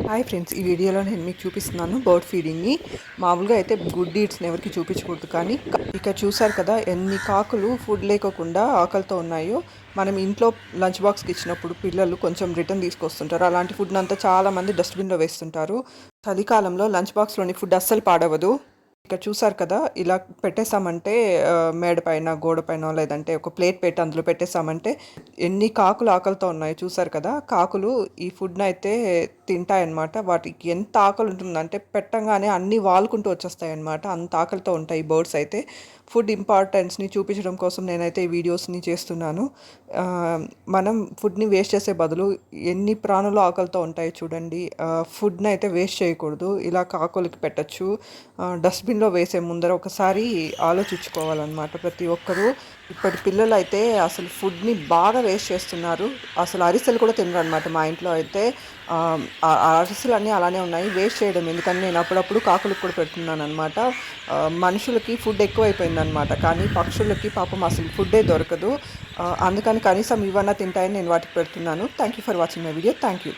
Hi friends, ఈ వీడియోలో నేను మీకు చూపిస్తున్నాను బర్డ్ ఫీడింగ్ని. మామూలుగా అయితే గుడ్ డీడ్స్ని ఎవరికి చూపించకూడదు, కానీ ఇక్కడ చూసారు కదా ఎన్ని కాకులు ఫుడ్ లేకోకుండా ఆకలితో ఉన్నాయో. మనం ఇంట్లో లంచ్ బాక్స్కి ఇచ్చినప్పుడు పిల్లలు కొంచెం రిటర్న్ తీసుకొస్తుంటారు. అలాంటి ఫుడ్ అంతా చాలామంది డస్ట్బిన్లో వేస్తుంటారు. చలికాలంలో లంచ్ బాక్స్లోని ఫుడ్ అస్సలు పాడవదు. ఇక్కడ చూసారు కదా, ఇలా పెట్టేసామంటే మేడ పైన గోడ పైన లేదంటే ఒక ప్లేట్ పెట్టి అందులో పెట్టేసామంటే ఎన్ని కాకులు ఆకలితో ఉన్నాయి చూసారు కదా. కాకులు ఈ ఫుడ్ని అయితే తింటాయన్నమాట. వాటికి ఎంత ఆకలి ఉంటుందంటే పెట్టంగానే అన్నీ వాలుకుంటూ వచ్చేస్తాయి అన్నమాట. అంత ఆకలితో ఉంటాయి ఈ బర్డ్స్ అయితే. ఫుడ్ ఇంపార్టెన్స్ని చూపించడం కోసం నేనైతే ఈ వీడియోస్ని చేస్తున్నాను. మనం ఫుడ్ని వేస్ట్ చేసే బదులు ఎన్ని ప్రాణులు ఆకలితో ఉంటాయి చూడండి. ఫుడ్ని అయితే వేస్ట్ చేయకూడదు, ఇలా కాకులకి పెట్టచ్చు. డస్ట్బిన్లో వేసే ముందర ఒకసారి ఆలోచించుకోవాలన్నమాట ప్రతి ఒక్కరూ. ఇప్పటి పిల్లలు అయితే అసలు ఫుడ్ని బాగా వేస్ట్ చేస్తున్నారు. అసలు అరిసెలు కూడా తినరు అనమాట. మా ఇంట్లో అయితే అరిసెలు అన్నీ అలానే ఉన్నాయి. వేస్ట్ చేయడం ఎందుకని నేను అప్పుడప్పుడు కాకులకు కూడా పెడుతున్నాను అనమాట. మనుషులకి ఫుడ్ ఎక్కువైపోయిందనమాట, కానీ పక్షులకి పాపం అసలు ఫుడ్డే దొరకదు. అందుకని కనీసం ఇవన్నా తింటాయని నేను వాటికి పెడుతున్నాను. Thank you for watching my video. Thank you.